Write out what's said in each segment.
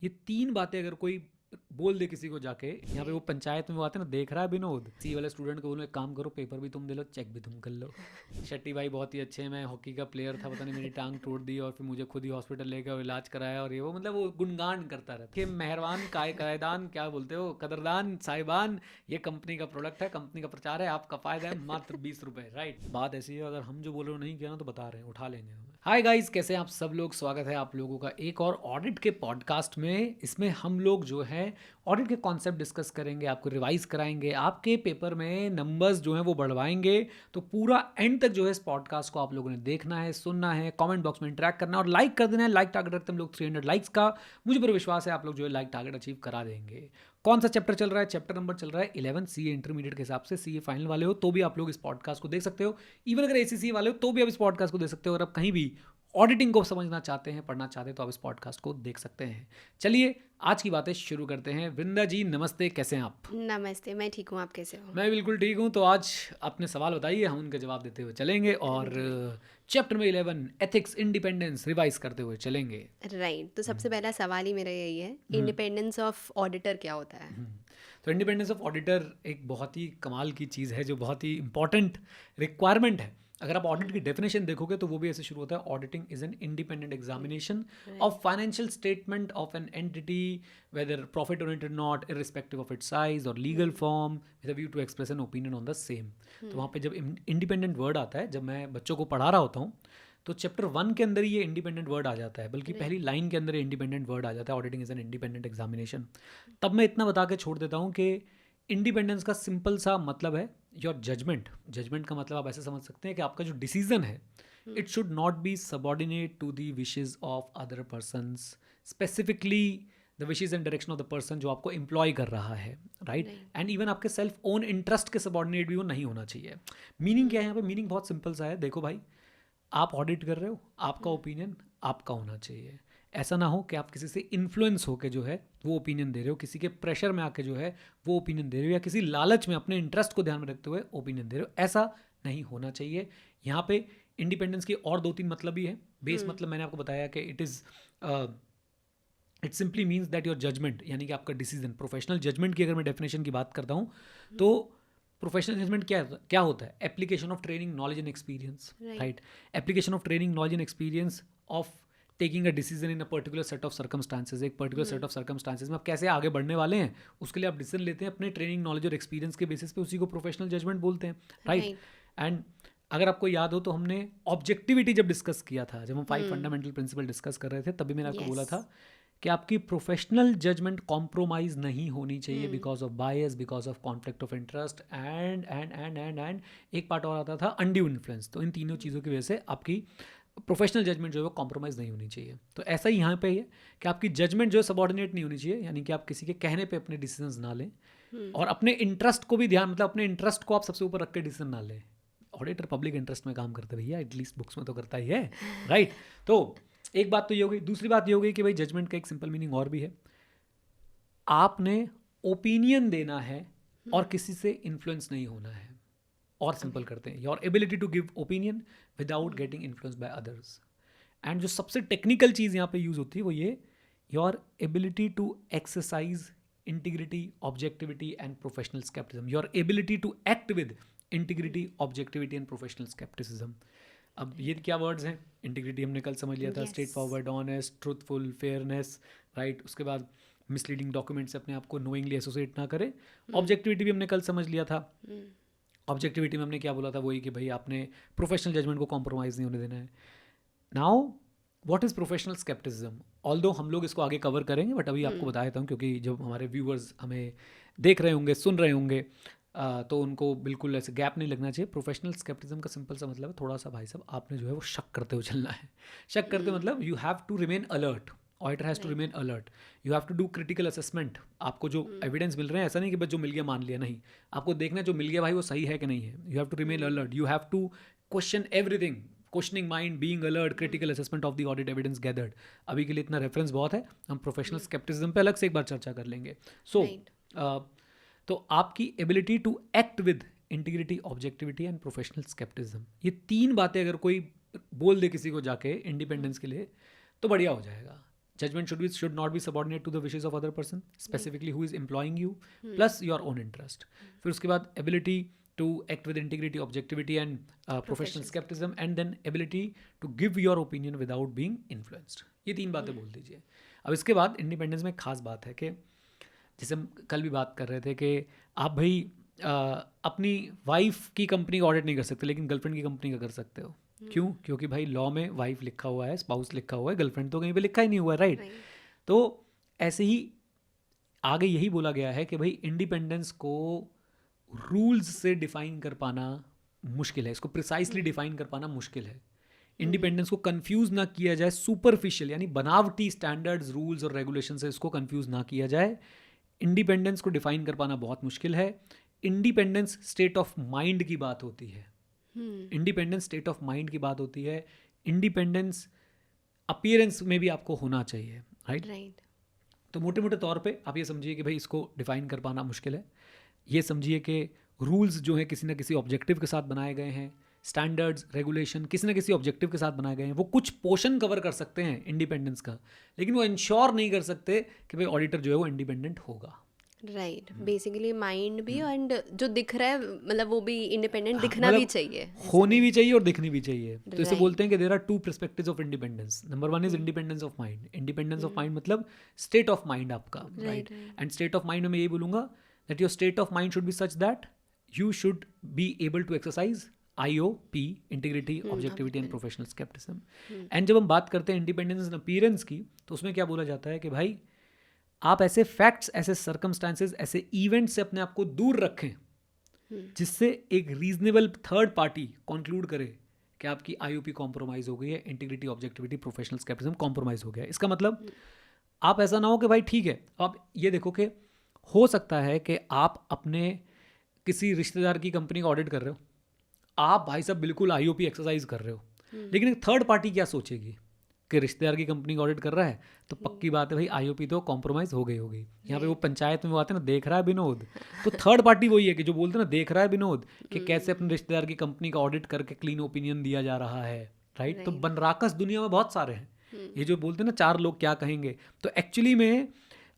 ये 3 बातें अगर कोई बोल दे किसी को जाके, यहाँ पे वो पंचायत में वो आते हैं ना, देख रहा है विनोद, सी वाले स्टूडेंट को बोलो एक काम करो, पेपर भी तुम दे लो, चेक भी तुम कर लो। शट्टी भाई बहुत ही अच्छे हैं, मैं हॉकी का प्लेयर था, पता नहीं मेरी टांग टूट दी और फिर मुझे खुद ही हॉस्पिटल ले गए और इलाज कराया, और ये वो मतलब वो गुणगान करता रहता कि मेहरबान कायदान क्या बोलते हो, कदरदान साहिबान, ये कंपनी का प्रोडक्ट है, कंपनी का प्रचार है, आपका फायदा है, मात्र 20 रुपए। राइट, बात ऐसी है, अगर हम जो बोल रहे हो नहीं किया ना तो बता रहे हैं, उठा लेंगे हम। हाय गाइस, कैसे हैं आप सब लोग? स्वागत है आप लोगों का एक और ऑडिट के पॉडकास्ट में। इसमें हम लोग जो है ऑडिट के कॉन्सेप्ट डिस्कस करेंगे, आपको रिवाइज कराएंगे, आपके पेपर में नंबर्स जो हैं वो बढ़वाएंगे। तो पूरा एंड तक जो है इस पॉडकास्ट को आप लोगों ने देखना है, सुनना है, कमेंट बॉक्स में इंटरेक्ट करना है और लाइक कर देना है। लाइक टारगेट रखते हैं हम लोग 300 लाइक्स का। मुझे पूरा विश्वास है आप लोग जो है लाइक टारगेट अचीव करा देंगे। कौन सा चैप्टर चल रहा है? चैप्टर नंबर चल रहा है 11, सीए इंटरमीडिएट के हिसाब से। सीए फाइनल वाले हो तो भी आप लोग इस पॉडकास्ट को देख सकते हो। इवन अगर एसीसी वाले हो तो भी आप इस पॉडकास्ट को देख सकते हो। और आप कहीं भी ऑडिटिंग को समझना चाहते हैं, पढ़ना चाहते हैं, तो आप इस पॉडकास्ट को देख सकते हैं। चलिए आज की बातें शुरू करते हैं। वृंदा जी नमस्ते, कैसे हैं आप? नमस्ते, मैं ठीक हूँ। आप कैसे हो? मैं बिल्कुल ठीक हूँ। तो आज अपने सवाल बताइए, हम उनके जवाब देते हुए चलेंगे और चैप्टर में 11 एथिक्स इंडिपेंडेंस रिवाइज करते हुए चलेंगे। राइट, तो सबसे पहला सवाल ही मेरा यही है, इंडिपेंडेंस ऑफ ऑडिटर क्या होता है? तो इंडिपेंडेंस ऑफ ऑडिटर एक बहुत ही कमाल की चीज़ है, जो बहुत ही इंपॉर्टेंट रिक्वायरमेंट है। अगर आप ऑडिट की डेफिनेशन देखोगे तो वो भी ऐसे शुरू होता है, auditing is an independent examination of financial statement of an entity, whether profit oriented not, irrespective of its size or legal form, with a view to express an opinion on the same. तो वहाँ पे जब independent word आता है, जब मैं बच्चों को पढ़ा रहा होता हूँ तो चैप्टर 1 के अंदर ही ये इंडिपेंडेंट वर्ड आ जाता है, बल्कि पहली लाइन के अंदर ये इंडिपेंडेंट वर्ड आ जाता है, auditing is an independent examination. तब मैं इतना बता के छोड़ देता हूँ कि इंडिपेंडेंस का सिंपल सा मतलब है योर जजमेंट। जजमेंट का मतलब आप ऐसे समझ सकते हैं कि आपका जो डिसीजन है, it should not be subordinate to the wishes of other persons, specifically the wishes and direction of the person जो आपको एम्प्लॉय कर रहा है। राइट, एंड इवन आपके सेल्फ ओन इंटरेस्ट के सबॉर्डिनेट भी वो नहीं होना चाहिए। मीनिंग क्या है यहाँ पे? मीनिंग बहुत सिंपल सा है। देखो भाई, आप ऑडिट कर रहे हो, आपका ओपिनियन आपका होना चाहिए। ऐसा ना हो कि आप किसी से इन्फ्लुएंस होकर जो है वो ओपिनियन दे रहे हो, किसी के प्रेशर में आके जो है वो ओपिनियन दे रहे हो, या किसी लालच में अपने इंटरेस्ट को ध्यान में रखते हुए ओपिनियन दे रहे हो। ऐसा नहीं होना चाहिए। यहाँ पे इंडिपेंडेंस की और 2-3 मतलब ही है। बेस मतलब मैंने आपको बताया कि it simply means that your judgement, यानी कि आपका डिसीजन, प्रोफेशनल जजमेंट की अगर मैं डेफिनेशन की बात करता हूँ तो प्रोफेशनल जजमेंट क्या होता है? Application of training, knowledge and experience. Right, application of training, knowledge and experience of taking a decision in a particular set of circumstances. एक पर्टिकुलर सेट ऑफ सर्कमस्टांसेस में आप कैसे आगे बढ़ने वाले हैं, उसके लिए आप डिसीजन लेते हैं अपने ट्रेनिंग, नॉलेज और एक्सपीरियंस के बेसिस पे। उसी को प्रोफेशनल जजमेंट बोलते हैं। राइट, एंड अगर आपको याद हो तो हमने ऑब्जेक्टिविटी जब डिस्कस किया था, जब हम 5 फंडामेंटल प्रिंसिपल डिस्कस कर रहे थे, तभी मैंने आपको बोला था कि आपकी प्रोफेशनल जजमेंट कॉम्प्रोमाइज नहीं होनी चाहिए because of bias, because of conflict of interest and एक पार्ट और आता था अनड्यू इन्फ्लुएंस। तो इन तीनों चीज़ों की वजह से आपकी प्रोफेशनल जजमेंट जो है वो कॉम्प्रोमाइज़ नहीं होनी चाहिए। तो ऐसा ही यहाँ पे है कि आपकी जजमेंट जो है सबॉर्डिनेट नहीं होनी चाहिए, यानी कि आप किसी के कहने पे अपने डिसीजंस ना लें, और अपने इंटरेस्ट को भी ध्यान, मतलब अपने इंटरेस्ट को आप सबसे ऊपर रख के डिसीजन ना लें। ऑडिटर पब्लिक इंटरेस्ट में काम करते भैया, एटलीस्ट बुक्स में तो करता ही है। राइट, तो एक बात तो ये हो गई। दूसरी बात ये हो गई कि भाई जजमेंट का एक सिंपल मीनिंग और भी है। आपने ओपिनियन देना है और किसी से इन्फ्लुएंस नहीं होना है। और सिंपल करते हैं, your ability to give opinion without getting influence by others. And जो सबसे टेक्निकल चीज़ यहाँ पे यूज होती है वो ये, your ability to exercise integrity, objectivity and professional scepticism. Your ability to act with integrity, objectivity and professional scepticism. अब ये क्या वर्ड्स हैं? इंटीग्रिटी हमने कल समझ लिया था, straight forward, honest, truthful, fairness. Right, उसके बाद मिसलीडिंग डॉक्यूमेंट से अपने आप को नोइंगली एसोसिएट ना करें। ऑब्जेक्टिविटी भी हमने कल समझ लिया था। ऑब्जेक्टिविटी में हमने क्या बोला था? वही कि भाई आपने प्रोफेशनल जजमेंट को कॉम्प्रोमाइज़ नहीं होने देना है। Now what is professional scepticism? Although हम लोग इसको आगे कवर करेंगे, बट अभी आपको बता देता हूँ, क्योंकि जब हमारे व्यूअर्स हमें देख रहे होंगे, सुन रहे होंगे, तो उनको बिल्कुल ऐसे गैप नहीं लगना चाहिए। प्रोफेशनल स्केप्टिज्म का सिंपल सा मतलब है, थोड़ा सा भाई साहब आपने जो है वो शक करते हुए चलना है। शक करते मतलब you have to remain alert, auditor has to remain alert. You have to do critical assessment. आपको जो एविडेंस मिल रहे हैं, ऐसा नहीं कि बस जो मिल गया मान लिया, नहीं, आपको देखना है जो मिल गया भाई वो सही है कि नहीं है। You have to remain alert, you have to question everything, questioning mind, being alert, critical assessment of the audit evidence gathered. अभी के लिए इतना रेफरेंस बहुत है, हम प्रोफेशनल स्केप्टिसिज्म पे अलग से एक बार चर्चा कर लेंगे। सो तो आपकी ability to act with integrity, objectivity and professional scepticism, ये 3 बातें अगर कोई बोल दे किसी को जाके इंडिपेंडेंस के लिए, तो बढ़िया हो जाएगा। Judgment should not be subordinate to the wishes of other person, specifically who is employing you, plus your own interest. फिर उसके बाद ability to act with integrity, objectivity and professional skepticism, and then ability to give your opinion without being influenced. ये 3 बातें बोल दीजिए. अब इसके बाद इंडिपेंडेंस में एक खास बात है कि जैसे हम कल भी बात कर रहे थे कि आप भाई अपनी वाइफ की कंपनी का ऑडिट नहीं कर सकते, लेकिन गर्लफ्रेंड की कंपनी का कर सकते हो. क्यों? क्योंकि भाई लॉ में वाइफ लिखा हुआ है, स्पाउस लिखा हुआ है, गर्लफ्रेंड तो कहीं पे लिखा ही नहीं हुआ है, राइट? तो ऐसे ही आगे यही बोला गया है कि भाई इंडिपेंडेंस को रूल्स से डिफाइन कर पाना मुश्किल है, इसको प्रिसाइसली डिफाइन कर पाना मुश्किल है. इंडिपेंडेंस को कंफ्यूज ना किया जाए सुपरफिशियल यानी बनावटी स्टैंडर्ड्स, रूल्स और रेगुलेशन से इसको कंफ्यूज ना किया जाए. इंडिपेंडेंस को डिफाइन कर पाना बहुत मुश्किल है. इंडिपेंडेंस स्टेट ऑफ माइंड की बात होती है. इंडिपेंडेंस स्टेट ऑफ माइंड की बात होती है. इंडिपेंडेंस अपीयरेंस में भी आपको होना चाहिए, राइट? तो मोटे मोटे तौर पे आप ये समझिए कि भाई इसको डिफाइन कर पाना मुश्किल है. ये समझिए कि रूल्स जो हैं किसी ना किसी ऑब्जेक्टिव के साथ बनाए गए हैं, स्टैंडर्ड्स रेगुलेशन किसी ना किसी ऑब्जेक्टिव के साथ बनाए गए हैं. वो कुछ पोर्शन कवर कर सकते हैं इंडिपेंडेंस का, लेकिन वो इंश्योर नहीं कर सकते कि भाई ऑडिटर जो है वो इंडिपेंडेंट होगा. राइट, बेसिकली माइंड भी एंड जो दिख रहा है मतलब वो भी इंडिपेंडेंट दिखना भी चाहिए, होनी भी चाहिए और दिखनी भी चाहिए. तो इसे बोलते हैं कि there are 2 perspectives of independence. Number 1 is independence of mind. Independence of mind मतलब स्टेट ऑफ माइंड आपका, right? And state of mind में मैं यही बोलूंगा that your state of mind should be such that you should be able to exercise IOP, integrity, objectivity and professional scepticism. And जब हम बात करते हैं इंडिपेंडेंस एंड अपीयरेंस की, तो उसमें क्या बोला जाता है कि भाई आप ऐसे फैक्ट्स, ऐसे सर्कमस्टांसेस, ऐसे इवेंट्स से अपने आप को दूर रखें जिससे एक रीजनेबल थर्ड पार्टी कंक्लूड करे कि आपकी IOP कॉम्प्रोमाइज हो गई है, integrity, objectivity, professional scepticism compromise हो गया है. इसका मतलब आप ऐसा ना हो कि भाई ठीक है, आप ये देखो कि हो सकता है कि आप अपने किसी रिश्तेदार की कंपनी का ऑडिट कर रहे हो, आप भाई साहब बिल्कुल IOP एक्सरसाइज कर रहे हो, लेकिन एक थर्ड पार्टी क्या सोचेगी कि रिश्तेदार की कंपनी का ऑडिट कर रहा है तो पक्की बात है भाई IOP तो कॉम्प्रोमाइज हो गई होगी. यहाँ पे वो पंचायत में वो आते हैं ना, देख रहा है विनोद, तो थर्ड पार्टी वही है कि जो बोलते हैं ना देख रहा है विनोद कि कैसे अपने रिश्तेदार की कंपनी का ऑडिट करके क्लीन ओपिनियन दिया जा रहा है, राइट? तो बनराकस दुनिया में बहुत सारे हैं. ये जो बोलते हैं ना 4 लोग क्या कहेंगे, तो एक्चुअली में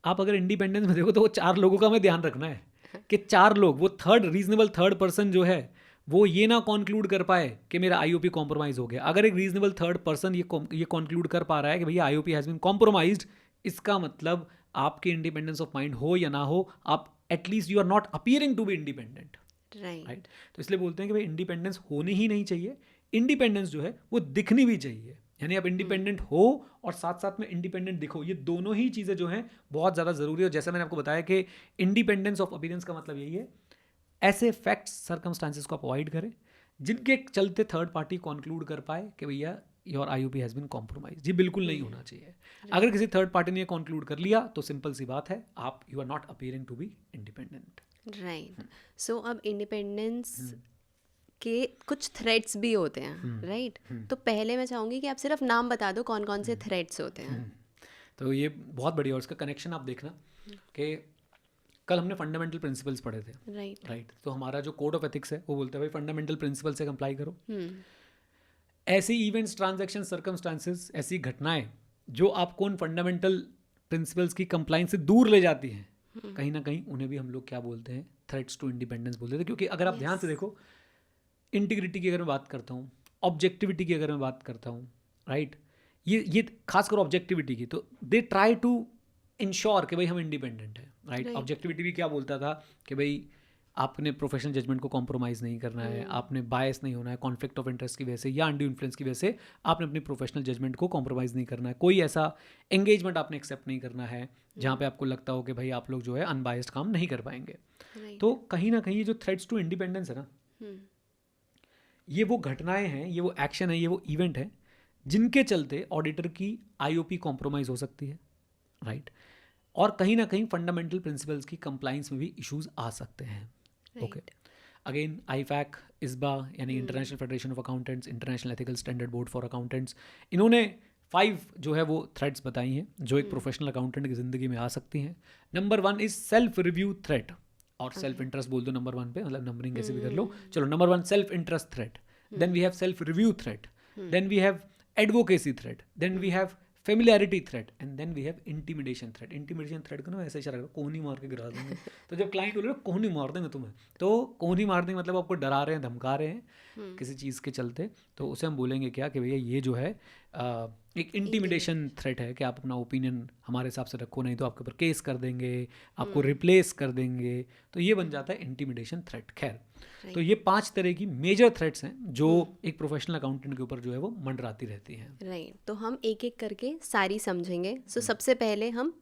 आप अगर इंडिपेंडेंस में देखो तो वो 4 लोगों का हमें ध्यान रखना है कि 4 लोग, वो रीजनेबल थर्ड पर्सन जो है वो ये ना कॉन्क्लूड कर पाए कि मेरा IOP कॉम्प्रोमाइज हो गया. अगर एक रीजनेबल थर्ड पर्सन ये कॉन्क्लूड कर पा रहा है कि भैया IOP हैज़ बीन कॉम्प्रोमाइज्ड, इसका मतलब आपके इंडिपेंडेंस ऑफ माइंड हो या ना हो, आप at least you are not appearing to be independent, right? तो इसलिए बोलते हैं कि भाई इंडिपेंडेंस होनी ही नहीं चाहिए, इंडिपेंडेंस जो है वो दिखनी भी चाहिए. यानी आप इंडिपेंडेंट हो और साथ साथ में इंडिपेंडेंट दिखो, ये दोनों ही चीज़ें जो हैं बहुत ज़्यादा ज़रूरी है. और जैसा मैंने आपको बताया कि इंडिपेंडेंस ऑफ अपीयरेंस का मतलब यही है, ऐसे फैक्ट्स, सर्कमस्टांसेस को आप अवॉइड करें जिनके चलते थर्ड पार्टी कंक्लूड कर पाए कि भैया your IOP has been compromise. ये बिल्कुल नहीं होना चाहिए. अगर किसी थर्ड पार्टी ने कंक्लूड कर लिया तो सिंपल सी बात है, आप you are not appearing to be independent, right? So अब इंडिपेंडेंस के कुछ थ्रेड्स भी होते हैं, राइट? तो पहले मैं चाहूँगी कि आप सिर्फ नाम बता दो कौन कौन से थ्रेड्स होते हैं. तो ये बहुत बढ़िया, और इसका कनेक्शन आप देखना कि कल हमने फंडामेंटल प्रिंसिपल्स पढ़े थे, राइट? तो हमारा जो कोड ऑफ एथिक्स है वो बोलता है भाई फंडामेंटल प्रिंसिपल से कंप्लाई करो. ऐसी इवेंट्स, ट्रांजैक्शन, सर्कमस्टांसेस, ऐसी घटनाएं जो आपको उन फंडामेंटल प्रिंसिपल्स की कंप्लाइंस से दूर ले जाती हैं, कहीं ना कहीं उन्हें भी हम लोग क्या बोलते हैं, थ्रेट्स टू इंडिपेंडेंस बोलते थे. क्योंकि अगर आप ध्यान से देखो, इंटीग्रिटी की अगर मैं बात करता हूँ, ऑब्जेक्टिविटी की अगर मैं बात करता हूँ, राइट, ये खासकर ऑब्जेक्टिविटी की, तो दे ट्राई टू इंश्योर कि भाई हम इंडिपेंडेंट है, राइट? ऑब्जेक्टिविटी भी क्या बोलता था कि भाई आपने प्रोफेशनल जजमेंट को कॉम्प्रोमाइज़ नहीं करना है, आपने बायस नहीं होना है कॉन्फ्लिक्ट ऑफ इंटरेस्ट की वजह से या अनड्यू इन्फ्लुएंस की वजह से, आपने अपनी प्रोफेशनल जजमेंट को कॉम्प्रोमाइज़ नहीं करना है, कोई ऐसा एंगेजमेंट आपने एक्सेप्ट नहीं करना है जहाँ पे आपको लगता हो कि भाई आप लोग जो है अनबायस्ड काम नहीं कर पाएंगे. तो कहीं ना कहीं जो थ्रेट्स टू इंडिपेंडेंस है ना, ये वो घटनाएं हैं, ये वो एक्शन है, ये वो इवेंट है जिनके चलते ऑडिटर की IOP कॉम्प्रोमाइज़ हो सकती है, राइट? और कहीं ना कहीं फंडामेंटल प्रिंसिपल्स की कंप्लाइंस में भी इश्यूज आ सकते हैं. ओके, अगेन IFAC, ISBA यानी international federation of accountants, international ethical standard board for accountants, इन्होंने 5 जो है वो थ्रेट्स बताई हैं जो एक प्रोफेशनल अकाउंटेंट की ज़िंदगी में आ सकती हैं. Number 1 is self review threat, और सेल्फ इंटरेस्ट बोल दो नंबर 1 पे, मतलब नंबरिंग कैसे भी कर लो, चलो. Number 1 self interest threat, then we have self review threat, then we have advocacy threat, then we have familiarity threat, and then we have intimidation threat. Intimidation threat को ना ऐसे इशारा करो, कोहनी मार के गिरा देंगे. तो जब क्लाइंट बोले कोहनी मार देंगे तुम्हें, तो कोहनी मार देंगे मतलब आपको डरा रहे हैं, धमका रहे हैं किसी चीज़ के चलते, तो उसे हम बोलेंगे क्या कि भैया ये जो है एक इंटिमिडेशन थ्रेट है कि आप अपना ओपिनियन हमारे हिसाब से रखो, नहीं तो आपके ऊपर केस कर देंगे, आपको रिप्लेस कर देंगे. तो ये बन जाता है इंटिमिडेशन थ्रेट. खैर, तो ये 5 तरह की मेजर थ्रेट्स हैं जो एक प्रोफेशनल अकाउंटेंट के ऊपर जो है वो मंडराती रहती हैं. राइट, तो हम एक एक करके सारी समझेंगे. सो सबसे पहले हम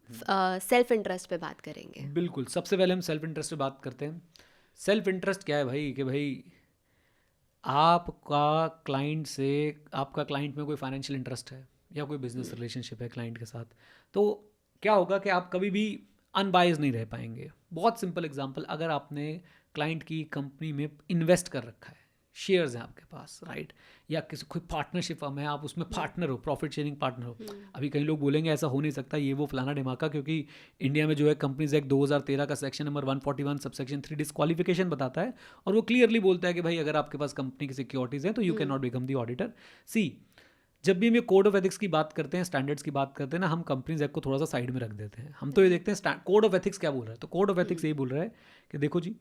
सेल्फ इंटरेस्ट पे बात करेंगे. बिल्कुल, सबसे पहले हम सेल्फ इंटरेस्ट पे बात करते हैं. सेल्फ इंटरेस्ट क्या है भाई, कि भाई आपका क्लाइंट में कोई फाइनेंशियल इंटरेस्ट है या कोई बिजनेस रिलेशनशिप है क्लाइंट के साथ, तो क्या होगा कि आप कभी भी अनबाइज नहीं रह पाएंगे. बहुत सिंपल एग्जांपल, अगर आपने क्लाइंट की कंपनी में इन्वेस्ट कर रखा है, शेयर्स हैं आपके पास, राइट, या किसी कोई पार्टनरशिप फर्म है, आप उसमें पार्टनर हो, प्रॉफिट शेयरिंग पार्टनर हो. अभी कई लोग बोलेंगे ऐसा हो नहीं सकता, ये वो फलाना ढिमाका, क्योंकि इंडिया में जो है कंपनीज एक्ट 2013 का सेक्शन नंबर 141 सबसेक्शन 3 डिस्क्वालिफिकेशन बताता है, और वो क्लियरली बोलता है कि भाई अगर आपके पास कंपनी की सिक्योरिटीज़ हैं तो you can not become the auditor. See, जब भी हम ये कोड ऑफ एथिक्स की बात करते हैं, स्टैंडर्ड्स की बात करते हैं ना, हम कंपनीज एक्ट को थोड़ा सा साइड में रख देते हैं. हम तो ये देखते हैं कोड ऑफ एथिक्स क्या बोल रहा है. तो कोड ऑफ एथिक्स यही बोल रहा है कि देखो जी,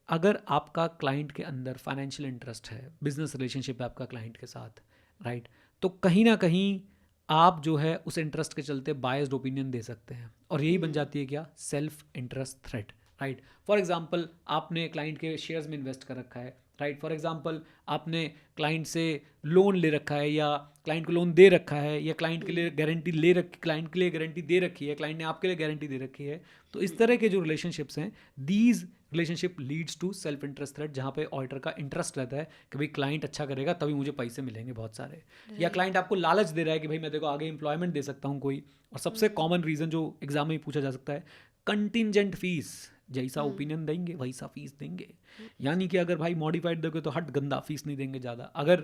अगर आपका क्लाइंट के अंदर फाइनेंशियल इंटरेस्ट है, बिजनेस रिलेशनशिप है आपका क्लाइंट के साथ, राइट, तो कहीं ना कहीं आप जो है उस इंटरेस्ट के चलते बायस्ड ओपिनियन दे सकते हैं, और यही बन जाती है क्या, self interest threat. Right, for example आपने क्लाइंट के शेयर्स में इन्वेस्ट कर रखा है, राइट, फॉर एग्जांपल आपने क्लाइंट से लोन ले रखा है, या क्लाइंट को लोन दे रखा है, या क्लाइंट के लिए गारंटी ले रखी, क्लाइंट के लिए गारंटी दे रखी है, क्लाइंट ने आपके लिए गारंटी दे रखी है. तो इस तरह के जो रिलेशनशिप्स हैं, these relationship leads to self interest threat, जहाँ पे ऑडिटर का इंटरेस्ट रहता है कि भाई क्लाइंट अच्छा करेगा तभी मुझे पैसे मिलेंगे बहुत सारे, या क्लाइंट आपको लालच दे रहा है कि भाई मैं देखो आगे एम्प्लॉयमेंट दे सकता हूँ कोई. और सबसे कॉमन रीज़न जो एग्जाम में पूछा जा सकता है, कंटिजेंट फीस, जैसा ओपिनियन देंगे वैसा फीस देंगे. यानी कि अगर भाई मॉडिफाइड दोगे तो हट गंदा, फीस नहीं देंगे ज़्यादा, अगर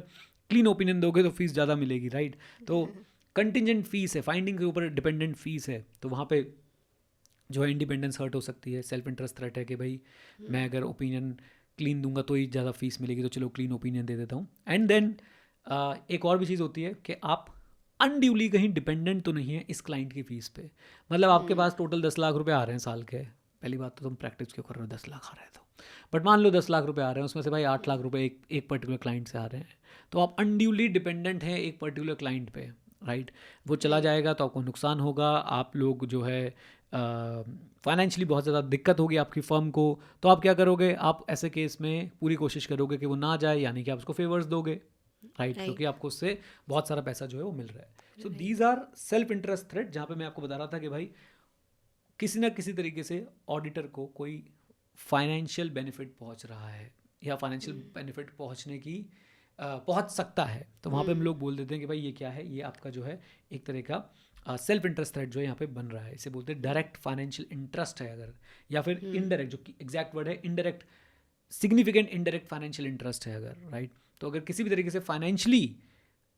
क्लीन ओपिनियन दोगे तो फीस ज़्यादा मिलेगी, राइट. तो कंटिजेंट फीस है, फाइंडिंग के ऊपर डिपेंडेंट फीस है, तो वहाँ पे जो है इंडिपेंडेंस हर्ट हो सकती है. सेल्फ इंटरेस्ट थ्रेट है कि भाई मैं अगर ओपिनियन क्लीन दूंगा तो ही ज़्यादा फीस मिलेगी, तो चलो क्लीन ओपिनियन दे देता हूँ. एंड देन एक और भी चीज़ होती है कि आप अनड्यूली कहीं डिपेंडेंट तो नहीं है इस क्लाइंट की फीस पे. मतलब आपके पास टोटल 10 लाख रुपए आ रहे हैं साल के, पहली बात तो तुम प्रैक्टिस क्यों कर रहे हो, 10 लाख आ रहे हैं तो, बट मान लो 10 लाख रुपए आ रहे हैं, उसमें से भाई 8 लाख रुपए एक पर्टिकुलर क्लाइंट से आ रहे हैं, तो आप अनड्यूली डिपेंडेंट हैं एक पर्टिकुलर क्लाइंट पे, राइट. वो चला जाएगा तो आपको नुकसान होगा, आप लोग जो है फाइनेंशियली बहुत ज़्यादा दिक्कत होगी आपकी फर्म को. तो आप क्या करोगे, आप ऐसे केस में पूरी कोशिश करोगे कि वो ना जाए, यानी कि आप उसको फेवर्स दोगे, राइट, क्योंकि आपको उससे बहुत सारा पैसा जो है वो मिल रहा है. So these are self interest threat, जहाँ पे मैं आपको बता रहा था कि भाई किसी ना किसी तरीके से ऑडिटर को कोई फाइनेंशियल बेनिफिट पहुंच रहा है, या फाइनेंशियल बेनिफिट पहुंचने की पहुंच सकता है, तो वहाँ पे हम लोग बोल देते हैं कि भाई ये क्या है, ये आपका जो है एक तरह का सेल्फ इंटरेस्ट थ्रेट जो है यहाँ पे बन रहा है. इसे बोलते हैं डायरेक्ट फाइनेंशियल इंटरेस्ट है अगर, या फिर इनडायरेक्ट, जो कि एग्जैक्ट वर्ड है indirect, significant indirect financial interest है अगर, राइट. तो अगर किसी भी तरीके से फाइनेंशियली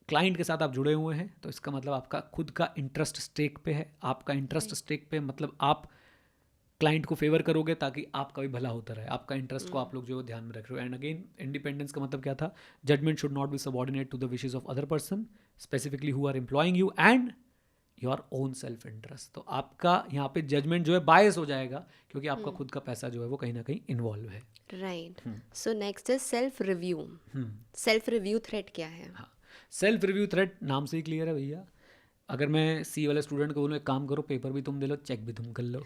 क्लाइंट के साथ आप जुड़े हुए हैं, तो इसका मतलब आपका खुद का इंटरेस्ट स्टेक पे है. आपका इंटरेस्ट स्टेक पे मतलब आप क्लाइंट को फेवर करोगे ताकि आपका भी भला होता रहे, आपका इंटरेस्ट को आप लोग जो ध्यान में रख रहे हो. एंड अगेन इंडिपेंडेंस का मतलब क्या था, judgement should not be subordinate to the wishes of other person, specifically who are employing you, and your own self interest. तो आपका यहाँ पे जजमेंट जो है बायस हो जाएगा, क्योंकि आपका खुद का पैसा जो है वो कहीं ना कहीं इन्वॉल्व है, right. So next is self review. Self review threat क्या है? हाँ, सेल्फ रिव्यू थ्रेट नाम से ही क्लियर है भैया. अगर मैं सी वाले स्टूडेंट को बोलूँ एक काम करो, पेपर भी तुम दे लो, चेक भी तुम कर लो,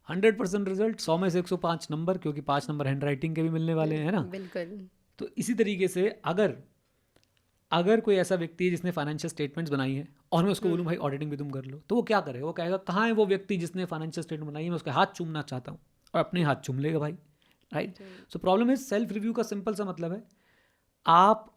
100% रिजल्ट, 100 में से 105 नंबर, क्योंकि 5 नंबर हैंड राइटिंग के भी मिलने वाले हैं ना. बिल्कुल. तो इसी तरीके से अगर कोई ऐसा व्यक्ति है जिसने फाइनेंशियल स्टेटमेंट्स बनाई है, और मैं उसको बोलूँ भाई ऑडिटिंग भी तुम कर लो, तो वो क्या करेगा, वो कहेगा कहाँ है वो व्यक्ति जिसने फाइनेंशियल स्टेटमेंट बनाई है, मैं उसके हाथ चूमना चाहता हूँ, और अपने हाथ चूम लेगा भाई, राइट. सो प्रॉब्लम है सेल्फ रिव्यू का सिंपल सा मतलब है, आप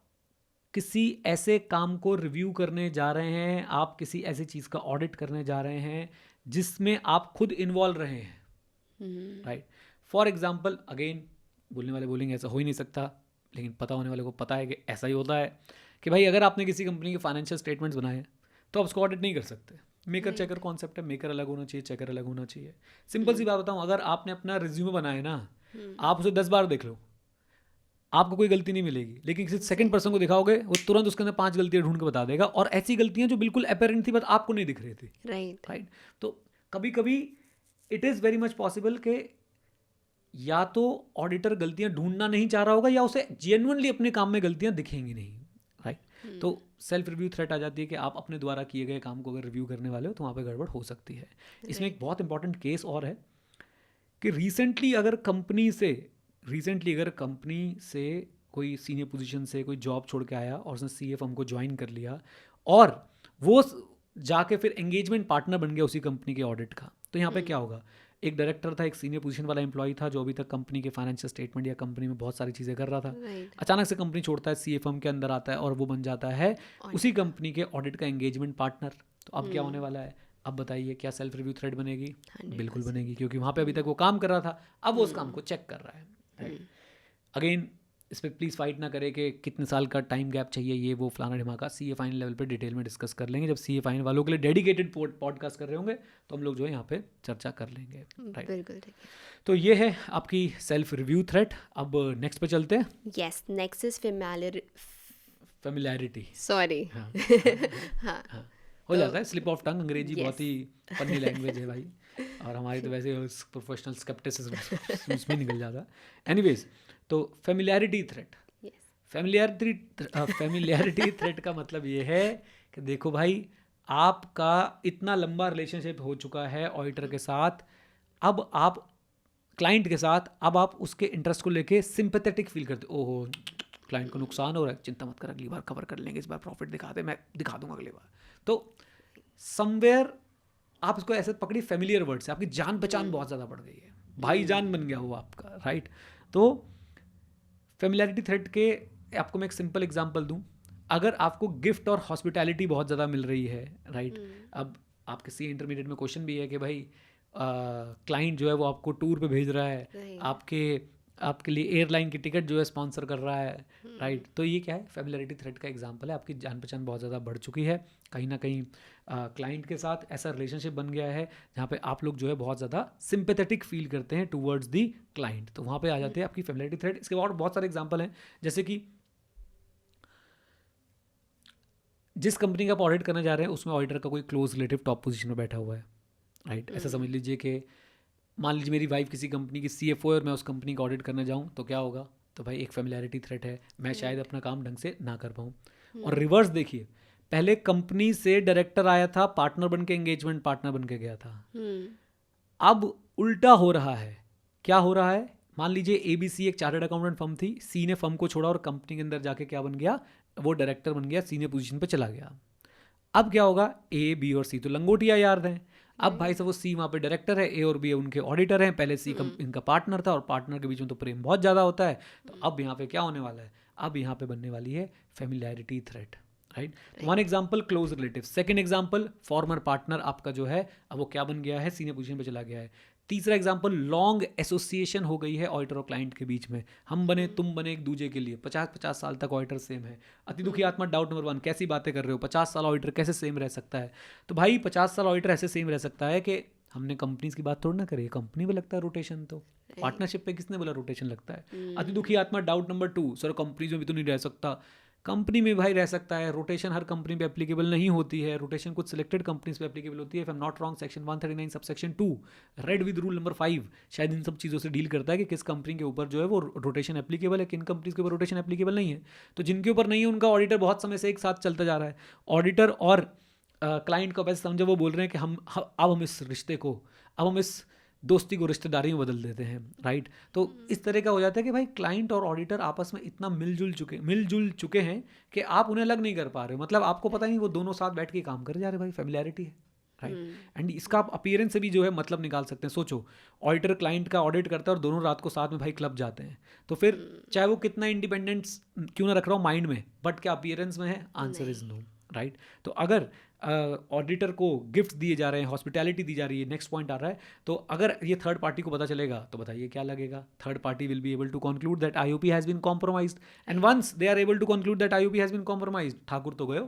किसी ऐसे काम को रिव्यू करने जा रहे हैं, आप किसी ऐसी चीज़ का ऑडिट करने जा रहे हैं जिसमें आप खुद इन्वॉल्व रहे हैं, राइट. फॉर एग्जाम्पल, अगेन बोलने वाले बोलेंगे ऐसा हो ही नहीं सकता, लेकिन पता होने वाले को पता है कि ऐसा ही होता है कि भाई अगर आपने किसी कंपनी के फाइनेंशियल स्टेटमेंट्स बनाए हैं तो आप उसको ऑडिट नहीं कर सकते. मेकर चेकर कॉन्सेप्ट है, मेकर अलग होना चाहिए, चेकर अलग होना चाहिए. सिंपल सी बात बताऊँ, अगर आपने अपना रिज्यूमे बनाया ना, आप उसे 10 बार देख लो, आपको कोई गलती नहीं मिलेगी, लेकिन किसी सेकंड पर्सन को दिखाओगे वो तुरंत उसके अंदर 5 गलतियां ढूंढ के बता देगा, और ऐसी गलतियां जो बिल्कुल अपेरेंट थी बट आपको नहीं दिख रही थी। राइट। तो कभी कभी it is very much possible कि या तो ऑडिटर गलतियां ढूंढना नहीं चाह रहा होगा या उसे जेन्युइनली अपने काम में गलतियां दिखेंगी नहीं। राइट। तो सेल्फ रिव्यू थ्रेट आ जाती है कि आप अपने द्वारा किए गए काम को अगर रिव्यू करने वाले हो तो वहाँ पे गड़बड़ हो सकती है। इसमें एक बहुत इंपॉर्टेंट केस और है कि रिसेंटली अगर कंपनी से कोई सीनियर पोजीशन से कोई जॉब छोड़ के आया और उसने सीए फर्म को ज्वाइन कर लिया और वो जाके फिर एंगेजमेंट पार्टनर बन गया उसी कंपनी के ऑडिट का, तो यहाँ पे क्या होगा, एक डायरेक्टर था, एक सीनियर पोजीशन वाला एम्प्लॉय था जो अभी तक कंपनी के फाइनेंशियल स्टेटमेंट या कंपनी में बहुत सारी चीज़ें कर रहा था। अचानक से कंपनी छोड़ता है, सीए फर्म के अंदर आता है और वो बन जाता है उसी कंपनी के ऑडिट का एंगेजमेंट पार्टनर। तो अब क्या होने वाला है, अब बताइए क्या सेल्फ रिव्यू थ्रेड बनेगी? बिल्कुल बनेगी, क्योंकि वहाँ पे अभी तक वो काम कर रहा था, अब वो उस काम को चेक कर रहा है। अगेन इस पर प्लीज़ फाइट ना करें कि कितने साल का टाइम गैप चाहिए, ये वो फलाना ढिमाका, सीए फाइन लेवल पे डिटेल में डिस्कस कर लेंगे। जब सीए फाइन वालों के लिए डेडिकेटेड पॉडकास्ट कर रहे होंगे तो हम लोग जो है यहाँ पे चर्चा कर लेंगे। राइट, बिल्कुल ठीक है। तो ये है आपकी सेल्फ रिव्यू थ्रेट। अब नेक्स्ट पे चलते हैं। Yes, next is familiarity. Sorry. हाँ हाँ, हो जाता है, स्लिप ऑफ टंग। अंग्रेजी बहुत ही फनी लैंग्वेज है भाई, और हमारी तो वैसे प्रोफेशनल स्केप्टिसिज्म उसमें निकल जाता है। एनीवेज, तो फेमिलियरिटी थ्रेट। फेमिलियरिटी थ्रेट का मतलब ये है कि देखो भाई, आपका इतना लंबा रिलेशनशिप हो चुका है ऑडिटर के साथ, अब आप क्लाइंट के साथ, अब आप उसके इंटरेस्ट को लेके सिंपैथेटिक फील करते, ओहो क्लाइंट को नुकसान हो रहा है, चिंता मत कर, अगली बार कवर कर लेंगे, इस बार प्रॉफिट दिखा दे, मैं दिखा दूंगा अगली बार। तो समवेयर आप इसको ऐसे पकड़ी, फेमिलियर वर्ड से आपकी जान पहचान बहुत ज़्यादा बढ़ गई है, भाईजान बन गया वो आपका। राइट, तो फेमिलियरिटी थ्रेट के आपको मैं एक सिंपल एग्जांपल दूं, अगर आपको गिफ्ट और हॉस्पिटैलिटी बहुत ज़्यादा मिल रही है, राइट, अब आपके सी इंटरमीडिएट में क्वेश्चन भी है कि भाई क्लाइंट जो है वो आपको टूर पे भेज रहा है, आपके लिए एयरलाइन की टिकट जो है स्पॉन्सर कर रहा है, राइट, तो ये क्या है, फेमिलियरिटी थ्रेट का एग्जांपल है। आपकी जान पहचान बहुत ज़्यादा बढ़ चुकी है, कहीं ना कहीं क्लाइंट के साथ ऐसा रिलेशनशिप बन गया है जहाँ पे आप लोग जो है बहुत ज़्यादा सिंपैथेटिक फील करते हैं टूवर्ड्स दी क्लाइंट, तो वहाँ पे आ जाते हैं आपकी फेमिलियरिटी थ्रेट। इसके और बहुत सारे एग्जांपल हैं, जैसे कि जिस कंपनी का आप ऑडिट करने जा रहे हैं उसमें ऑडिटर का कोई क्लोज रिलेटिव टॉप पोजीशन में बैठा हुआ है, राइट। ऐसा समझ लीजिए कि मान लीजिए मेरी वाइफ किसी कंपनी की सीएफओ है और मैं उस कंपनी का ऑडिट करने जाऊँ तो क्या होगा, तो भाई एक फेमिलियरिटी थ्रेट है, मैं शायद अपना काम ढंग से ना कर पाऊँ। और रिवर्स देखिए, पहले कंपनी से डायरेक्टर आया था, पार्टनर बन के एंगेजमेंट पार्टनर बन के गया था, अब उल्टा हो रहा है। क्या हो रहा है, मान लीजिए एबीसी एक चार्टर्ड अकाउंटेंट फर्म थी, सी ने फर्म को छोड़ा और कंपनी के अंदर जाके क्या बन गया, वो डायरेक्टर बन गया, सीनियर पोजीशन पे चला गया। अब क्या होगा, ए बी और सी तो लंगोटिया यार हैं, अब भाई साहब वो सी वहाँ पे डायरेक्टर है, ए और बी उनके ऑडिटर हैं, पहले सी इनका पार्टनर था और पार्टनर के बीच में तो प्रेम बहुत ज़्यादा होता है। तो अब यहाँ पे क्या होने वाला है, अब यहाँ पे बनने वाली है familiarity threat, right. One example close relative, second example farmer partner आपका जो है अब वो क्या बन गया है, सीनियर पोजीशन पे चला गया है। तीसरा एग्जांपल लॉन्ग एसोसिएशन हो गई है ऑडिटर और क्लाइंट के बीच में, हम बने तुम बने एक दूसरे के लिए, 50-50 साल तक ऑडिटर सेम है। अति दुखी आत्मा डाउट नंबर 1, कैसी बातें कर रहे हो, 50 साल ऑडिटर कैसे सेम रह सकता है? तो भाई 50 साल ऑडिटर ऐसे सेम रह सकता है कि हमने कंपनीज की बात थोड़ी ना करी, कंपनी में लगता है रोटेशन, तो पार्टनरशिप पे किसने बोला रोटेशन लगता है? अति दुखी आत्मा डाउट नंबर 2, सर कंपनीज में भी तो नहीं रह सकता। कंपनी में भाई रह सकता है, रोटेशन हर कंपनी पे एप्लीकेबल नहीं होती है, रोटेशन कुछ सिलेक्टेड कंपनीज पे एप्लीकेबल होती है। If I am not wrong section 139 subsection 2 read with rule number 5 शायद इन सब चीज़ों से डील करता है कि किस कंपनी के ऊपर जो है वो रोटेशन एप्लीकेबल है, किन कंपनीज के ऊपर रोटेशन एप्लीकेबल नहीं है। तो जिनके ऊपर नहीं है उनका ऑडिटर बहुत समय से एक साथ चलता जा रहा है। ऑडिटर और क्लाइंट को वैसे समझो वो बोल रहे हैं कि हम इस रिश्ते को, अब हम इस दोस्ती को रिश्तेदारी में बदल देते हैं, राइट। तो इस तरह का हो जाता है कि भाई क्लाइंट और ऑडिटर आपस में इतना मिलजुल चुके हैं कि आप उन्हें अलग नहीं कर पा रहे हो, मतलब आपको पता नहीं वो दोनों साथ बैठ के काम कर जा रहे, भाई फेमिलियरिटी है, राइट। एंड इसका आप अपीयरेंस से भी जो है मतलब निकाल सकते हैं। सोचो ऑडिटर क्लाइंट का ऑडिट करता है और दोनों रात को साथ में भाई क्लब जाते हैं, तो फिर चाहे वो कितना इंडिपेंडेंस क्यों ना रख रहा हो माइंड में, बट क्या अपीयरेंस में है? Answer is no, right. तो अगर ऑडिटर को गिफ्ट दिए जा रहे हैं, हॉस्पिटैलिटी दी जा रही है, नेक्स्ट पॉइंट आ रहा है, तो अगर ये थर्ड पार्टी को पता चलेगा तो बताइए क्या लगेगा? Third party will be able to conclude that IOP has been compromised, and once they are able to conclude that IOP has been compromised, Thakur तो गए,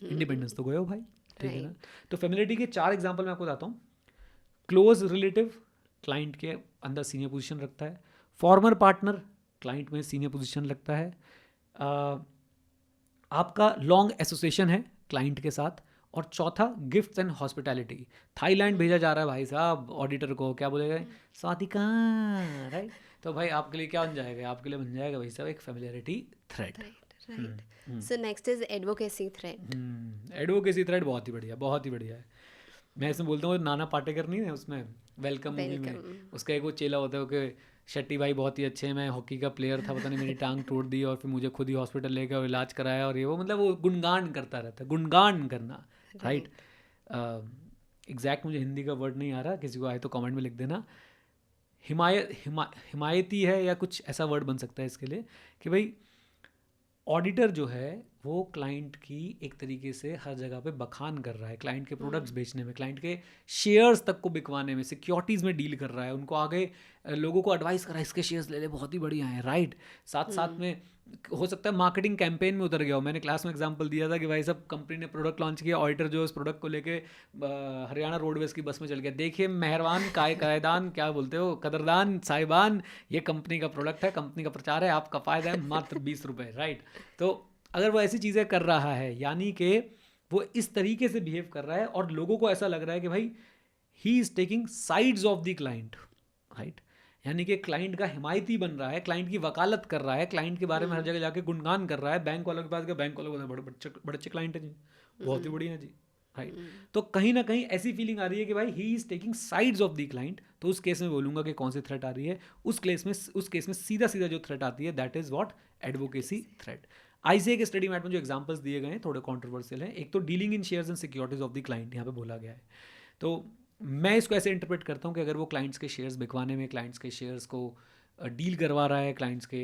इंडिपेंडेंस तो गए भाई, ठीक है ना। तो फेमिलियरिटी के 4 एग्जाम्पल मैं आपको बताता हूँ। क्लोज रिलेटिव, क्लाइंट के अंदर सीनियर पोजीशन रखता है। फॉर्मर पार्टनर, क्लाइंट में सीनियर पोजीशन लगता है, आपका लॉन्ग एसोसिएशन है क्लाइंट के साथ, और चौथा गिफ्ट्स एंड हॉस्पिटैलिटी। थाईलैंड भेजा जा रहा है भाई साहब ऑडिटर को, क्या बोलेगा, स्वातिका, राइट? तो भाई आपके लिए क्या बन जाएगा, आपके लिए बन जाएगा भाई साहब एक familiarity threat. Right. So next is advocacy threat. Advocacy threat बहुत ही बढ़िया, बहुत ही बढ़िया है। मैं इसमें बोलता हूँ नाना पाटेकर नहीं है उसमें वेलकम मूवी में, उसका एक वो चेला होता है कि शेट्टी भाई बहुत ही अच्छे हैं, मैं हॉकी का प्लेयर था, पता नहीं मेरी टांग टूट दी और फिर मुझे खुद ही हॉस्पिटल लेकर इलाज कराया, और ये वो मतलब वो गुणगान करता रहता है, गुणगान करना, राइट? एग्जैक्ट मुझे हिंदी का वर्ड नहीं आ रहा, किसी को आए तो कमेंट में लिख देना। हिमायती है या कुछ ऐसा वर्ड बन सकता है इसके लिए कि भाई ऑडिटर जो है वो क्लाइंट की एक तरीके से हर जगह पे बखान कर रहा है, क्लाइंट के प्रोडक्ट्स बेचने में, क्लाइंट के शेयर्स तक को बिकवाने में, सिक्योरिटीज़ में डील कर रहा है, उनको आगे लोगों को एडवाइस कर रहा है इसके शेयर्स ले ले बहुत ही बढ़िया हैं, राइट? साथ साथ में हो सकता है मार्केटिंग कैंपेन में उतर गया हो। मैंने क्लास में एग्जांपल दिया था कि भाई साहब कंपनी ने प्रोडक्ट लॉन्च किया, ऑडिटर जो है उस प्रोडक्ट को लेके हरियाणा रोडवेज की बस में चल गया, देखिए मेहरबान कायदान क्या बोलते हो कदरदान साहिबान, ये कंपनी का प्रोडक्ट है, कंपनी का प्रचार है, आपका फ़ायदा है मात्र 20 रुपये, राइट? तो अगर वो ऐसी चीज़ें कर रहा है, यानी कि वो इस तरीके से बिहेव कर रहा है और लोगों को ऐसा लग रहा है कि भाई he is taking sides of the client, right? यानी कि क्लाइंट का हिमायती बन रहा है, क्लाइंट की वकालत कर रहा है, क्लाइंट के बारे में हर जगह जाके गुणगान कर रहा है, बैंक वालों के पास गया, बैंक वालों को बड़े अच्छे क्लाइंट है जी, बहुत ही बढ़िया जी, राइट? तो कहीं ना कहीं ऐसी फीलिंग आ रही है कि भाई he is taking sides of the client. तो उस केस में बोलूँगा कि कौन सी थ्रेट आ रही है, उस केस में सीधा सीधा जो थ्रेट आती है that is what, advocacy threat. ICA के स्टडी मैट में जो एग्जांपल्स दिए गए हैं थोड़े कंट्रोवर्शियल हैं। एक तो dealing in shares and securities of the client यहाँ पे बोला गया है, तो मैं इसको ऐसे इंटरप्रेट करता हूँ कि अगर वो क्लाइंट्स के शेयर्स बिकवाने में, क्लाइंट्स के शेयर्स को डील करवा रहा है, क्लाइंट्स के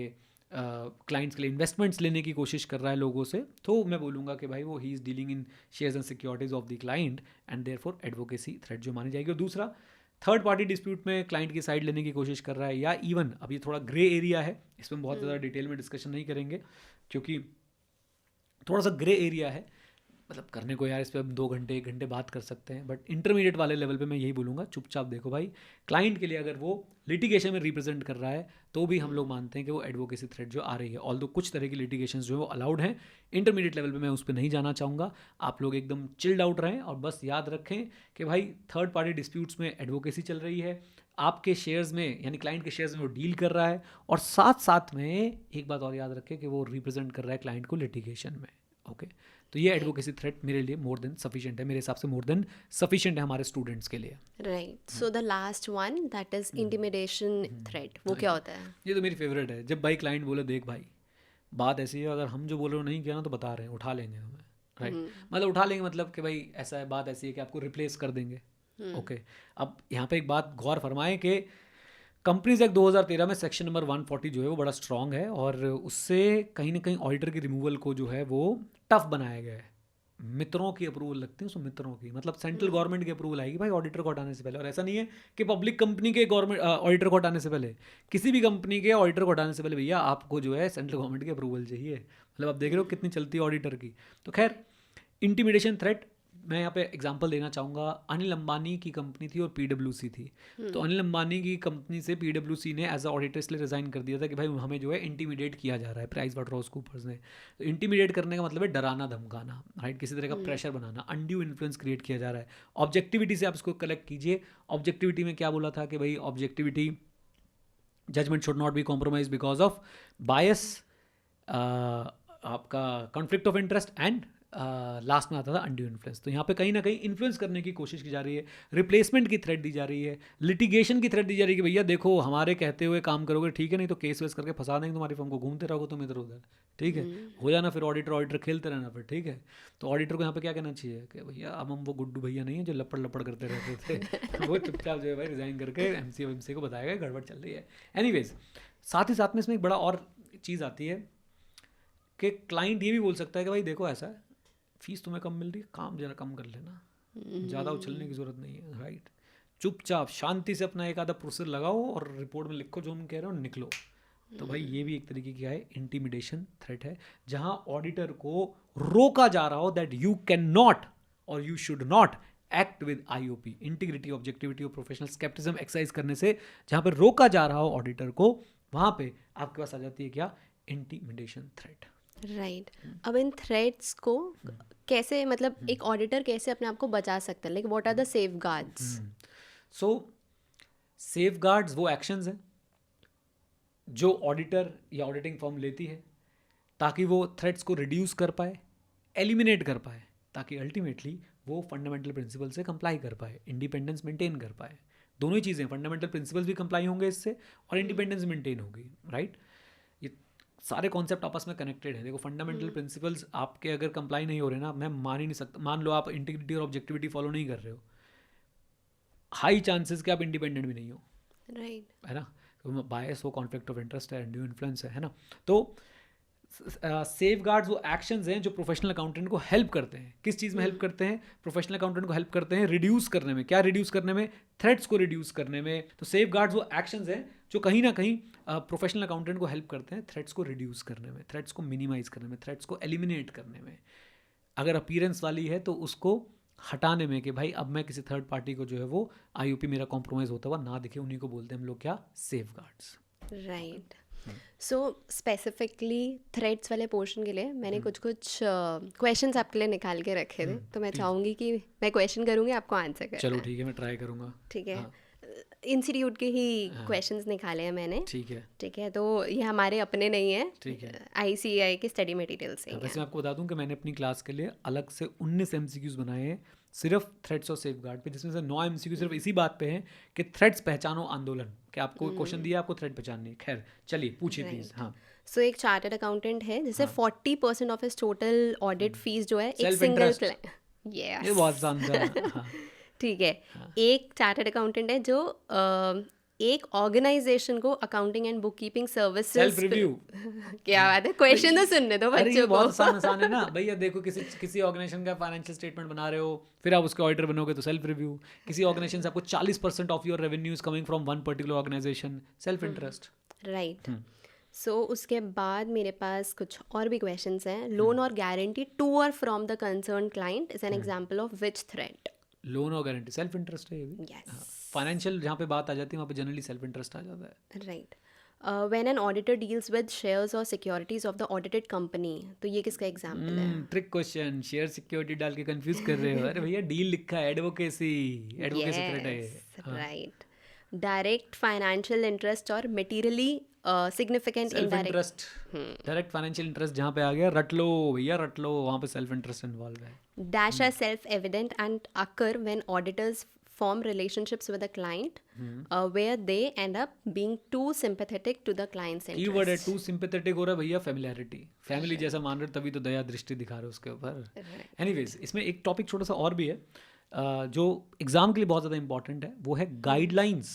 लिए इन्वेस्टमेंट्स लेने की कोशिश कर रहा है लोगों से, तो मैं बोलूँगा कि भाई वो he is dealing in shares and securities of the client and therefore advocacy threat जो मानी जाएगी। और दूसरा, थर्ड पार्टी डिस्प्यूट में क्लाइंट की साइड लेने की कोशिश कर रहा है, या इवन अब ये थोड़ा ग्रे एरिया है, इसमें बहुत ज़्यादा डिटेल में डिस्कशन नहीं करेंगे क्योंकि थोड़ा सा ग्रे एरिया है, मतलब करने को यार इस पर हम 2 घंटे 1 घंटे बात कर सकते हैं, बट इंटरमीडिएट वाले लेवल पे मैं यही बोलूँगा चुपचाप देखो भाई, क्लाइंट के लिए अगर वो लिटिगेशन में रिप्रेजेंट कर रहा है तो भी हम लोग मानते हैं कि वो एडवोकेसी थ्रेट जो आ रही है, ऑल्दो कुछ तरह की लिटिगेशंस जो है वो अलाउड हैं। इंटरमीडिएट लेवल पे मैं उस पर नहीं जाना चाहूँगा, आप लोग एकदम चिल्ड आउट रहें और बस याद रखें कि भाई थर्ड पार्टी डिस्प्यूट्स में एडवोकेसी चल रही है, आपके शेयर्स में यानी क्लाइंट के शेयर्स में वो डील कर रहा है, और साथ साथ में एक बात और याद रखें कि वो रिप्रेजेंट कर रहा है क्लाइंट को लिटिगेशन में, ओके? तो ये एडवोकेसी थ्रेट मेरे लिए मोर देन सफिशिएंट है, मेरे हिसाब से मोर देन सफिशिएंट है हमारे स्टूडेंट्स के लिए, right? So the last one that is intimidation threat, वो क्या होता है? ये तो मेरी फेवरेट है। जब भाई क्लाइंट बोले देख भाई बात ऐसी है, अगर हम जो बोल रहे हो नहीं किया ना तो बता रहे हैं, उठा लेंगे हमें, राइट? मतलब उठा लेंगे मतलब कि भाई ऐसा है, बात ऐसी है कि आपको रिप्लेस कर देंगे, ओके? अब यहाँ पे एक बात गौर फरमाएं कि कंपनीज एक्ट 2013 में सेक्शन नंबर 140 जो है वो बड़ा स्ट्रॉन्ग है, और उससे कहीं ना कहीं ऑडिटर की रिमूवल को जो है वो टफ बनाया गया है। मित्रों की अप्रूवल लगती है उसमें, मित्रों की मतलब सेंट्रल गवर्नमेंट की अप्रूवल आएगी भाई ऑडिटर को हटाने से पहले, और ऐसा नहीं है कि पब्लिक कंपनी के गवर्नमेंट ऑडिटर को हटाने से पहले, किसी भी कंपनी के ऑडिटर को हटाने से पहले भैया आपको जो है सेंट्रल गवर्नमेंट की अप्रूवल चाहिए। मतलब आप देख रहे हो कितनी चलती है ऑडिटर की। तो खैर इंटिमिडेशन थ्रेट मैं यहाँ पे एग्जांपल देना चाहूँगा, अनिल अंबानी की कंपनी थी और पीडब्ल्यूसी थी। तो अनिल अंबानी की कंपनी से पीडब्ल्यूसी ने एज अ ऑडिटर इसलिए रिज़ाइन कर दिया था कि भाई हमें जो है इंटीमिडेट किया जा रहा है प्राइस वाटरहाउस कूपर्स ने। तो इंटीमिडेट करने का मतलब है डराना धमकाना, राइट? किसी तरह का प्रेशर बनाना, अनड्यू इन्फ्लुएंस क्रिएट किया जा रहा है। ऑब्जेक्टिविटी से आप इसको कलेक्ट कीजिए। ऑब्जेक्टिविटी में क्या बोला था कि भाई objectivity, judgement should not be compromise because of bias, आपका conflict of interest and last में आता था अनड्यू इन्फ्लुएंस। तो यहाँ पे कहीं ना कहीं इन्फ्लुएंस करने की कोशिश की जा रही है, रिप्लेसमेंट की थ्रेट दी जा रही है, लिटिगेशन की थ्रेट दी जा रही है कि भैया देखो हमारे कहते हुए काम करोगे ठीक है, नहीं तो केस वेस करके फंसा देंगे तुम्हारी फर्म को, घूमते रहोगे तुम इधर उधर, ठीक है? हो जाना फिर ऑडिटर खेलते रहना फिर, ठीक है? तो ऑडिटर को यहाँ पे क्या कहना चाहिए कि भैया अब हम वो गुड्डू भैया नहीं है जो लपड़ लपड़ करते रहते थे वो चुपचाप जो है भाई रिजाइन करके एमसी को बताएगा गड़बड़ चल रही है। एनीवेज, साथ ही साथ में इसमें एक बड़ा और चीज़ आती है कि क्लाइंट ये भी बोल सकता है कि भाई देखो ऐसा है, फीस तुम्हें कम मिल रही है, काम जरा कम कर लेना, ज़्यादा उछलने की ज़रूरत नहीं है, राइट? चुपचाप शांति से अपना एक आधा प्रोसेस लगाओ और रिपोर्ट में लिखो जो हम कह रहे हो, निकलो। तो भाई ये भी एक तरीके की है इंटिमिडेशन थ्रेट है, जहां ऑडिटर को रोका जा रहा हो दैट यू कैन नॉट और you should not act with IOP, integrity, objectivity और प्रोफेशनल स्केप्टिज्म एक्सरसाइज करने से, जहां पर रोका जा रहा हो ऑडिटर को वहाँ पे आपके पास आ जाती है क्या, इंटिमिडेशन थ्रेट। राइट। अब इन थ्रेट्स को कैसे, मतलब एक ऑडिटर कैसे अपने आप को बचा सकता है, like what are the safeguards? So safeguards वो एक्शंस हैं जो ऑडिटर या ऑडिटिंग फर्म लेती है ताकि वो थ्रेट्स को रिड्यूस कर पाए, एलिमिनेट कर पाए, ताकि अल्टीमेटली वो फंडामेंटल प्रिंसिपल से कंप्लाई कर पाए, इंडिपेंडेंस मेंटेन कर पाए। दोनों ही चीज़ें, फंडामेंटल प्रिंसिपल्स भी कंप्लाई होंगे इससे और इंडिपेंडेंस मेंटेन होगी, राइट। ये सारे कॉन्सेप्ट आपस में कनेक्टेड है। देखो फंडामेंटल प्रिंसिपल्स आपके अगर कंप्लाई नहीं हो रहे ना, मैं मान ही नहीं सकता, मान लो आप इंटीग्रिटी और ऑब्जेक्टिविटी फॉलो नहीं कर रहे हो, हाई चांसेस कि आप इंडिपेंडेंट भी नहीं हो, राइट। है ना। तो बायस हो, कॉन्फ्लिक्ट ऑफ इंटरेस्ट है, ड्यू इन्फ्लुएंस है ना। तो सेफ गार्ड्स वो एक्शंस हैं जो प्रोफेशनल अकाउंटेंट को हेल्प करते हैं। किस चीज़ में हेल्प करते हैं? प्रोफेशनल अकाउंटेंट को हेल्प करते हैं रिड्यूस करने में। क्या रिड्यूस करने में? थ्रेट्स को रिड्यूस करने में। तो सेफ गार्ड्स वो एक्शंस हैं जो कहीं ना कहीं प्रोफेशनल अकाउंटेंट को हेल्प करते हैं थ्रेट्स को रिड्यूस करने में, थ्रेट्स को मिनिमाइज करने में, थ्रेट्स को एलिमिनेट करने में। अगर अपीयरेंस वाली है तो उसको हटाने में, कि भाई अब मैं किसी थर्ड पार्टी को जो है वो आईओपी मेरा कॉम्प्रोमाइज़ होता हुआ ना दिखे, उन्हीं को बोलते हैं हम लोग क्या, सेफ गार्ड्स। राइट। सो स्पेसिफिकली थ्रेड्स वाले पोर्शन के लिए मैंने कुछ क्वेश्चंस आपके लिए निकाल के रखे थे, तो मैं चाहूँगी कि मैं क्वेश्चन करूँगी, आपको आंसर करना चलो है। ठीक है, मैं ट्राई करूँगा। ठीक है। हाँ। इंस्टीट्यूट के ही क्वेश्चंस निकाले हैं मैंने। ठीक है। ठीक है, तो ये हमारे अपने नहीं है, ठीक है। ICAI के स्टडी मटेरियल्स हैं। वैसे मैं आपको बता दूं कि मैंने अपनी क्लास के लिए अलग से 19 MCQs बनाए हैं सिर्फ थ्रेड्स और सेफ गार्ड पे, जिसमें से 9 MCQ सिर्फ इसी बात पे हैं कि थ्रेड्स पहचानो आंदोलन, कि आपको क्वेश्चन दिया, आपको थ्रेड पहचाननी है। खैर चलिए पूछिए प्लीज। हाँ, सो एक चार्टर्ड अकाउंटेंट है जिसे 40% of his total audit fees जो है एक Self सिंगल interest। क्लाइंट। ये बहुत शानदार है। हाँ। ठीक है। एक चार्टर्ड अकाउंटेंट है जो एक ऑर्गेनाइजेशन को accounting and book keeping services self review. क्या बात है, क्वेश्चन तो सुनने दो अरे ये बच्चों बहुत को। आसान है ना भैया। देखो किसी ऑर्गेनाइजेशन का फाइनेंशियल स्टेटमेंट बना रहे हो, फिर आप उसके ऑडिटर बनोगे तो सेल्फ रिव्यू। किसी ऑर्गेनाइजेशन से आपको 40% of your revenue is coming from one particular organisation, self interest. Right. So उसके बाद मेरे पास कुछ और भी क्वेश्चंस हैं। लोन और गारंटी टू और from the concern client is an example of which threat? Loan और गारंटी सेल्फ इंटरेस्ट है ये भी। यस। फाइनेंशियल जहाँ पे बात आ जाती है वहाँ पे जनरली सेल्फ इंटरेस्ट आ जाता है। Right. When an auditor deals with shares और securities of the audited company, तो ये किसका एग्जांपल है? ट्रिक क्वेश्चन, शेयर सिक्योरिटी डाल के कंफ्यूज कर रहे हो। अरे भैया डील लिखा है, एडवोकेसी थ्रेट है ये। राइट। डायरेक्ट फाइनेंशियल इंटरेस्ट और materially significant self indirect. Interest, direct financial interest जहाँ पे आ गया, रट लो भैया रट लो, वहाँ पे सेल्फ इंटरेस्ट इन्वॉल्व है। Dash are self-evident and occur when auditors form relationships with a client where they end up being too sympathetic to the client's की वर्ड है interest. टू सिंपैथेटिक हो रहा है भैया, फेमिलियरिटी, फैमिली जैसा मान रहे हो तभी तो दया दृष्टि दिखा रहे हो उसके ऊपर। एनीवेज इसमें एक टॉपिक छोटा सा और भी है जो एग्जाम के लिए बहुत ज़्यादा इंपॉर्टेंट है, वो है guidelines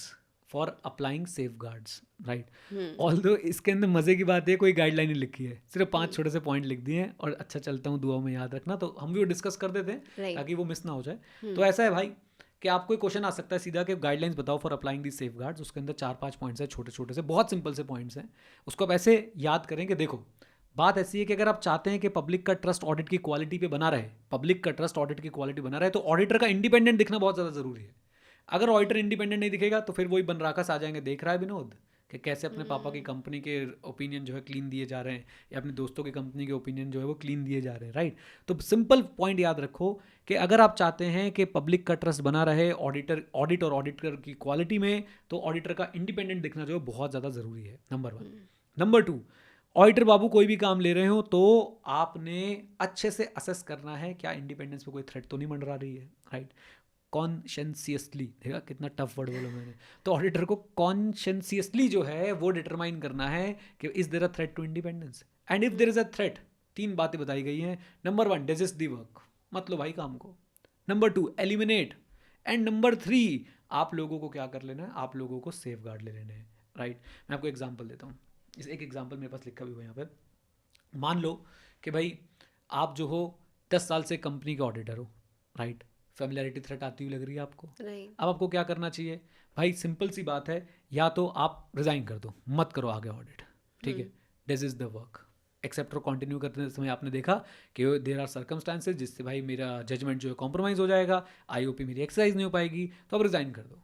for applying safe guards, right. Although इसके अंदर मज़े की बात है कोई गाइडलाइन नहीं लिखी है, सिर्फ 5 छोटे से पॉइंट लिख दिए हैं और अच्छा चलता हूँ दुआ में याद रखना, तो हम भी वो डिस्कस कर देते हैं Right. ताकि वो मिस ना हो जाए। तो ऐसा है भाई कि आपको एक क्वेश्चन आ सकता है सीधा कि गाइडलाइंस बताओ for applying the safe guards, उसके अंदर 4-5 पॉइंट्स हैं, छोटे छोटे से बहुत सिंपल से पॉइंट्स हैं। उसको आप ऐसे याद करें कि देखो बात ऐसी है कि अगर आप चाहते हैं कि पब्लिक का ट्रस्ट ऑडिट की क्वालिटी पे बना रहे, पब्लिक का ट्रस्ट ऑडिट की क्वालिटी बना रहे, तो ऑडिटर का इंडिपेंडेंट दिखना बहुत ज़्यादा ज़रूरी है। अगर ऑडिटर इंडिपेंडेंट नहीं दिखेगा तो फिर वही बनराकस आ जाएंगे। देख रहा है विनोद कि कैसे अपने पापा की कंपनी के ओपिनियन जो है क्लीन दिए जा रहे हैं, या अपने दोस्तों की कंपनी के ओपिनियन जो है वो क्लीन दिए जा रहे हैं, राइट। तो सिंपल पॉइंट याद रखो कि अगर आप चाहते हैं कि पब्लिक का ट्रस्ट बना रहे ऑडिट और ऑडिटर की क्वालिटी में, तो ऑडिटर का इंडिपेंडेंट दिखना जो है बहुत ज़्यादा ज़रूरी है, नंबर 1। नंबर 2, ऑडिटर बाबू कोई भी काम ले रहे हो तो आपने अच्छे से असेस करना है क्या इंडिपेंडेंस पे कोई थ्रेट तो नहीं मंडरा रही है, राइट। कॉन्शियसली, देखा कितना टफ वर्ड बोला मैंने। तो ऑडिटर को कॉन्शियसली जो है वो डिटरमाइन करना है कि is there a threat to independence, and if there is a threat, 3 बातें बताई गई हैं। नंबर 1 डिजिस्ट दी वर्क, मतलब भाई काम को। नंबर 2 एलिमिनेट, एंड नंबर 3 आप लोगों को क्या कर लेना है, आप लोगों को सेफ गार्ड ले लेने हैं, राइट। मैं आपको एग्जाम्पल देता हूँ, इस एक एग्जाम्पल मेरे पास लिखा भी हुआ है यहाँ पे। मान लो कि भाई आप जो हो 10 साल से कंपनी के ऑडिटर हो, राइट। फेमिलियरिटी थ्रेट आती हुई लग रही है आपको। अब आपको क्या करना चाहिए भाई, सिंपल सी बात है, या तो आप रिजाइन कर दो, मत करो आगे ऑडिट, ठीक है। This is the work, accept और कंटिन्यू करते समय आपने देखा कि देयर आर सर्कमस्टांसेस जिससे भाई मेरा जजमेंट जो है कॉम्प्रोमाइज़ हो जाएगा, आईओपी मेरी एक्सरसाइज नहीं हो पाएगी, तो आप रिजाइन कर दो।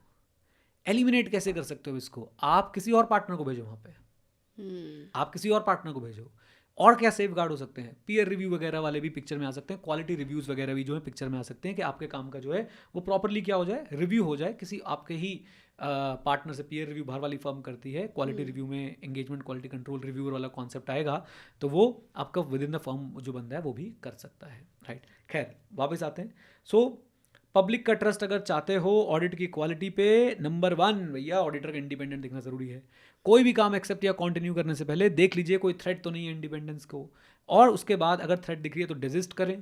एलिमिनेट कैसे कर सकते हो इसको, आप किसी और पार्टनर को भेजो वहाँ पे, आप किसी और पार्टनर को भेजो। और क्या सेफ गार्ड हो सकते हैं, पीयर रिव्यू वगैरह वाले भी पिक्चर में आ सकते हैं, क्वालिटी रिव्यूज़ वगैरह भी जो है पिक्चर में आ सकते हैं कि आपके काम का जो है वो प्रॉपरली क्या हो जाए, रिव्यू हो जाए किसी आपके ही पार्टनर से। पीयर रिव्यू बाहर वाली फर्म करती है, क्वालिटी रिव्यू में एंगेजमेंट क्वालिटी कंट्रोल रिव्यूअर वाला कॉन्सेप्ट आएगा, तो वो आपका विद इन द फर्म जो बंदा है वो भी कर सकता है, राइट। खैर वापस आते हैं। सो पब्लिक का ट्रस्ट अगर चाहते हो ऑडिट की क्वालिटी पे, नंबर 1 भैया ऑडिटर का इंडिपेंडेंट दिखना ज़रूरी है। कोई भी काम एक्सेप्ट या कंटिन्यू करने से पहले देख लीजिए कोई थ्रेट तो नहीं है इंडिपेंडेंस को, और उसके बाद अगर थ्रेट दिख रही है तो डिजिस्ट करें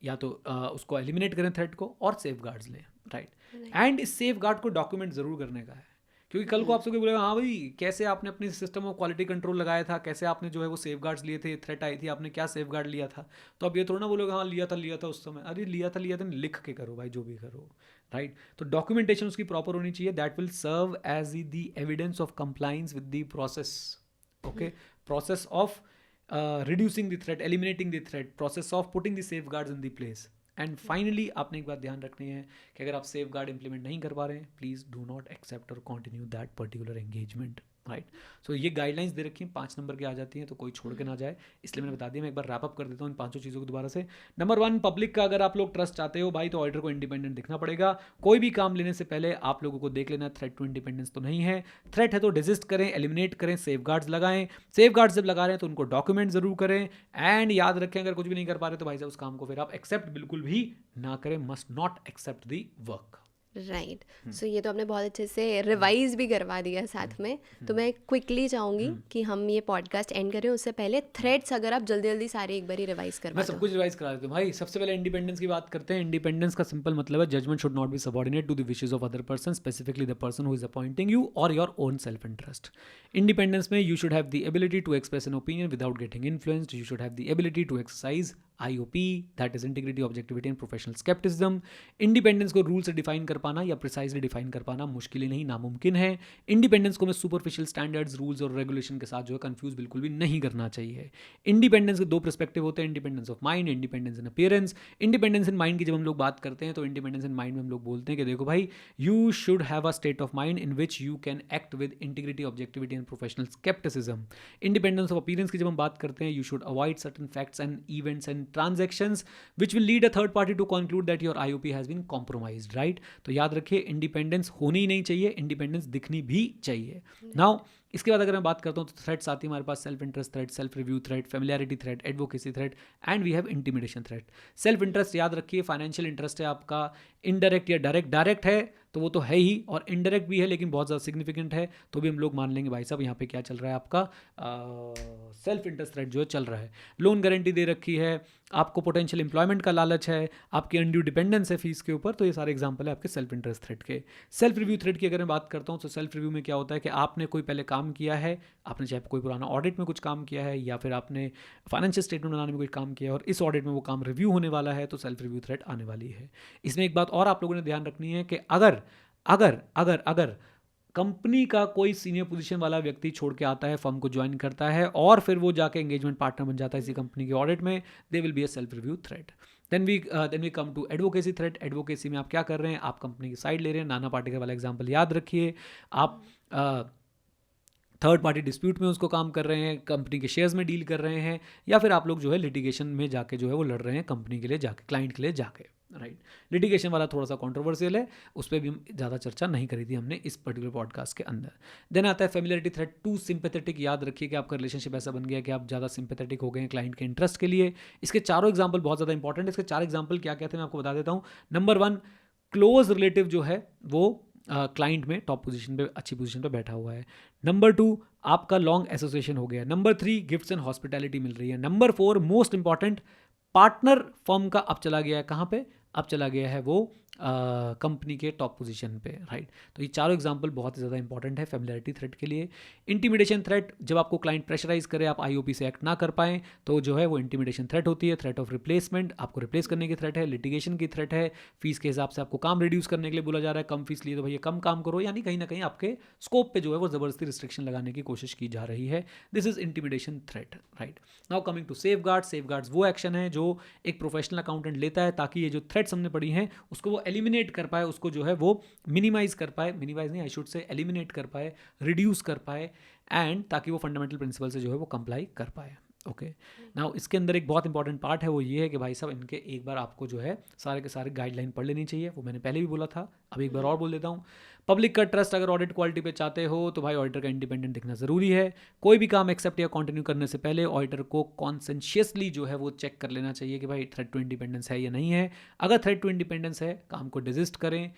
या तो उसको एलिमिनेट करें थ्रेट को, और सेफ गार्ड्स लें, राइट। एंड इस सेफ गार्ड को डॉक्यूमेंट ज़रूर करने का है, क्योंकि कल को आपसे कोई बोलेगा हाँ भाई कैसे आपने अपनी सिस्टम ऑफ क्वालिटी कंट्रोल लगाया था, कैसे आपने जो है वो सेफ गार्ड्स लिए थे, थ्रेट आई थी आपने क्या सेफ गार्ड लिया था, तो अब ये थोड़ा ना बोलोगा हाँ लिया था उस समय। अरे लिया था लिख के करो भाई, जो भी करो, राइट। तो डॉक्यूमेंटेशन उसकी प्रॉपर होनी चाहिए, that will serve as the evidence of compliance with the process, okay, process of reducing the threat, eliminating the threat, process of putting the safeguards in the place. And finally आपने एक बात ध्यान रखनी है कि अगर आप safe guard implement नहीं कर पा रहे हैं, प्लीज़ डू नॉट एक्सेप्ट और continue that particular engagement, right. So ये गाइडलाइंस दे रखी हैं, 5 नंबर की आ जाती हैं, तो कोई छोड़ के ना जाए, इसलिए मैंने बता दिया। मैं एक बार रैप अप कर देता हूँ इन 5 चीज़ों को दोबारा से। नंबर 1, पब्लिक का अगर आप लोग ट्रस्ट चाहते हो भाई, तो ऑडिटर को इंडिपेंडेंट दिखना पड़ेगा। कोई भी काम लेने से पहले आप लोगों को देख लेना थ्रेट टू इंडिपेंडेंस तो नहीं है, थ्रेट है तो डिजिस्ट करें, एलिमिनेट करें, सेफ गार्ड्स लगाएं। सेफ गार्ड्स जब लगा रहे हैं तो उनको डॉक्यूमेंट जरूर करें, एंड याद रखें अगर कुछ भी नहीं कर पा रहे तो भाई साहब उस काम को फिर आप एक्सेप्ट बिल्कुल भी ना करें, must not accept the work, right. So ये तो आपने बहुत अच्छे से रिवाइज भी करवा दिया साथ में। तो मैं क्विकली चाहूँगी कि हम ये पॉडकास्ट एंड करें, उससे पहले थ्रेड्स अगर आप जल्दी जल्दी सारे एक बार ही रिवाइज करवा मैं सब कुछ रिवाइज करा देता हूँ भाई। सबसे पहले इंडिपेंडेंस की बात करते हैं। इंडिपेंडेंस का सिंपल मतलब है judgement should not be subordinate to the wishes of other person, specifically the person who is appointing you or your own self interest. Independence में you should have the ability to express an opinion without getting influenced, you should have the ability to exercise IOP, that is integrity, objectivity and professional skepticism। Independence को rule से define कर पाना या precisely define कर पाना मुश्किल ही नहीं नामुमकिन है। इंडिपेंडेंस को मैं सुपरफिशियल स्टैंडर्ड्स, रूल्स और रेगुलेशन के साथ जो है कंफ्यूज बिल्कुल भी नहीं करना चाहिए। इंडिपेंडेंस के 2 पर्सपेक्टिव होते हैं, independence of mind, independence in appearance. Independence in mind की जब हम लोग बात करते हैं तो इंडिपेंडेंस इन माइंड में हम लोग बोलते हैं कि देखो भाई, you should have a state of mind in which you can act with integrity, objectivity and professional scepticism. Independence of appearance की जब हम बात करते हैं, you should avoid certain facts and events and transactions which will lead a third party to conclude that your IOP has been compromised, right। तो याद रखिए independence होनी ही नहीं चाहिए, इंडिपेंडेंस दिखनी भी चाहिए। नाउ इसके बाद अगर मैं बात करता हूँ तो थ्रेट्स आती है हमारे पास, self interest threat, self review threat, familiarity threat, advocacy threat and we have intimidation threat. Self interest याद रखिए फाइनेंशियल इंटरेस्ट है आपका, इनडायरेक्ट या डायरेक्ट। डायरेक्ट है तो वो तो है ही, और इनडायरेक्ट भी है लेकिन बहुत ज़्यादा सिग्निफिकेंट है, तो भी हम लोग मान लेंगे भाई साहब यहाँ पे क्या चल रहा है आपका सेल्फ इंटरेस्ट थ्रेट जो है चल रहा है। लोन गारंटी दे रखी है, आपको पोटेंशियल एम्प्लॉयमेंट का लालच है, आपकी अनड्यू डिपेंडेंस है फीस के ऊपर, तो ये सारे एग्जांपल है आपके सेल्फ इंटरेस्ट थ्रेट के। सेल्फ रिव्यू थ्रेट की अगर मैं बात करता हूँ तो सेल्फ रिव्यू में क्या होता है कि आपने कोई पहले काम किया है, आपने चाहे कोई पुराना ऑडिट में कुछ काम किया है या फिर आपने फाइनेंशियल स्टेटमेंट बनाने में कोई काम किया है और इस ऑडिट में वो काम रिव्यू होने वाला है, तो सेल्फ रिव्यू थ्रेट आने वाली है। इसमें एक बात और आप लोगों ने ध्यान रखनी है कि अगर अगर अगर अगर कंपनी का कोई सीनियर पोजीशन वाला व्यक्ति छोड़ के आता है, फर्म को ज्वाइन करता है और फिर वो जाके एंगेजमेंट पार्टनर बन जाता है इसी कंपनी के ऑडिट में, they will be a self review threat. Then we come to advocacy threat. Advocacy में आप क्या कर रहे हैं, आप कंपनी की साइड ले रहे हैं। नाना पाटेकर वाला एग्जाम्पल याद रखिए, आप थर्ड पार्टी डिस्प्यूट में उसको काम कर रहे हैं, कंपनी के शेयर्स में डील कर रहे हैं, या फिर आप लोग जो है लिटिगेशन में जाके जो है वो लड़ रहे हैं कंपनी के लिए जाके, क्लाइंट के लिए जाके, राइट। लिटिगेशन वाला थोड़ा सा कंट्रोवर्शियल है, उस पर भी हम ज़्यादा चर्चा नहीं करी थी हमने इस पर्टिकुलर पॉडकास्ट के अंदर। देन आता है फेमिलियरिटी थ्रेट, टू सिंपैथेटिक। याद रखिए कि आपका रिलेशनशिप ऐसा बन गया कि आप ज़्यादा सिंपैथेटिक हो गए हैं क्लाइंट के इंटरेस्ट के लिए। इसके चारों एग्जाम्पल बहुत ज़्यादा इंपॉर्टेंट है। इसके 4 एग्जाम्पल क्या कहते हैं मैं आपको बता देता हूँ। नंबर 1, क्लोज रिलेटिव जो है वो क्लाइंट में टॉप पोजीशन पे, अच्छी पोजीशन पे बैठा हुआ है। नंबर 2, आपका लॉन्ग एसोसिएशन हो गया। नंबर 3, गिफ्ट्स एंड हॉस्पिटैलिटी मिल रही है। Number 4, most important, partner firm का अब चला गया है कहाँ पे, अब चला गया है वो कंपनी के टॉप पोजीशन पे, राइट। तो ये चारों एग्जांपल बहुत ही ज़्यादा इंपॉर्टेंट है फेमिलियरिटी थ्रेट के लिए। इंटिमिडेशन थ्रेट, जब आपको क्लाइंट प्रेशराइज करे, आप IOP से एक्ट ना कर पाएँ, तो जो है वो इंटिमिडेशन थ्रेट होती है। थ्रेट ऑफ रिप्लेसमेंट, आपको रिप्लेस करने की थ्रेट है। लिटिगेशन की थ्रेट है, फीस के हिसाब से आपको काम रिड्यूस करने के लिए बोला जा रहा है, कम फीस लिए तो भैया कम काम करो, यानी कहीं ना कहीं आपके स्कोप पे जो है वो ज़बरदस्ती रिस्ट्रिक्शन लगाने की कोशिश की जा रही है। This is intimidation threat, right. Now coming to safeguards. Safeguards वो एक्शन है जो एक प्रोफेशनल अकाउंटेंट लेता है ताकि ये जो थ्रेट्स हमने पढ़ी हैं उसको वो एलिमिनेट कर पाए, उसको जो है वो मिनिमाइज कर पाए, मिनिमाइज नहीं, आई शुड से एलिमिनेट कर पाए, रिड्यूस कर पाए, एंड ताकि वो फंडामेंटल प्रिंसिपल से जो है वो कंप्लाई कर पाए। ओके, नाउ इसके अंदर एक बहुत इंपॉर्टेंट पार्ट है, वो ये है कि भाई साहब इनके एक बार आपको जो है सारे के सारे गाइडलाइन पढ़ लेनी चाहिए। वो मैंने पहले भी बोला था, अब एक बार और बोल देता हूँ। पब्लिक का ट्रस्ट अगर ऑडिट क्वालिटी पे चाहते हो तो भाई ऑडिटर का इंडिपेंडेंट दिखना ज़रूरी है। कोई भी काम एक्सेप्ट या कंटिन्यू करने से पहले ऑडिटर को कॉन्सेंशियसली जो है वो चेक कर लेना चाहिए कि भाई थ्रेट टू इंडिपेंडेंस है या नहीं है। अगर थ्रेट टू इंडिपेंडेंस है, काम को डिजिस्ट करें,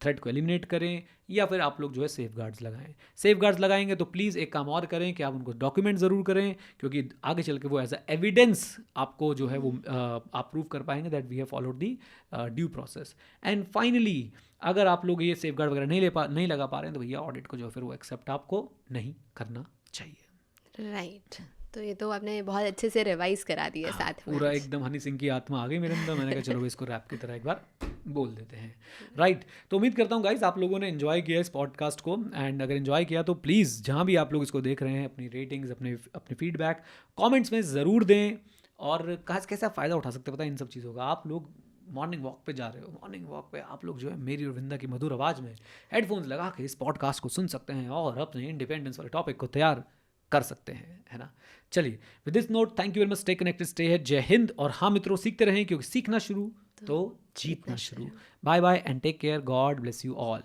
थ्रेट को एलिमिनेट करें, या फिर आप लोग जो है सेफ गार्ड्स लगाएं। सेफ गार्ड्स लगाएंगे तो प्लीज़ एक काम और करें कि आप उनको डॉक्यूमेंट ज़रूर करें, क्योंकि आगे चल के वो एज अ एविडेंस आपको जो है वो आप प्रूव कर पाएंगे that we have followed the due process. And finally अगर आप लोग ये सेफ गार्ड वगैरह नहीं लगा पा रहे हैं तो भैया ऑडिट को जो है फिर वो एक्सेप्ट आपको नहीं करना चाहिए। राइट, तो ये तो आपने बहुत अच्छे से रिवाइज करा दिया साथ में। पूरा एकदम हनी सिंह की आत्मा आ गई मेरे अंदर, मैंने कहा चलो इसको रैप की तरह एक बार बोल देते हैं। राइट, तो उम्मीद करता हूँ गाइज आप लोगों ने एंजॉय किया इस पॉडकास्ट को, एंड अगर एंजॉय किया तो प्लीज़ जहाँ भी आप लोग इसको देख रहे हैं अपनी रेटिंग्स, अपने फीडबैक कमेंट्स में ज़रूर दें। और कैसा फ़ायदा उठा सकते हैं पता है इन सब चीज़ों का। आप लोग मॉर्निंग वॉक पे जा रहे हो, मॉर्निंग वॉक पे आप लोग जो है मेरी और विंदा की मधुर आवाज़ में हेडफोन्स लगा के इस पॉडकास्ट को सुन सकते हैं और अपने इंडिपेंडेंस वाले टॉपिक को तैयार कर सकते हैं, है ना। चलिए, with this note thank you very much, stay connected, stay है, जय हिंद। और हाँ मित्रों, सीखते रहें क्योंकि सीखना शुरू तो जीतना शुरू। Bye bye and take care, God bless you all.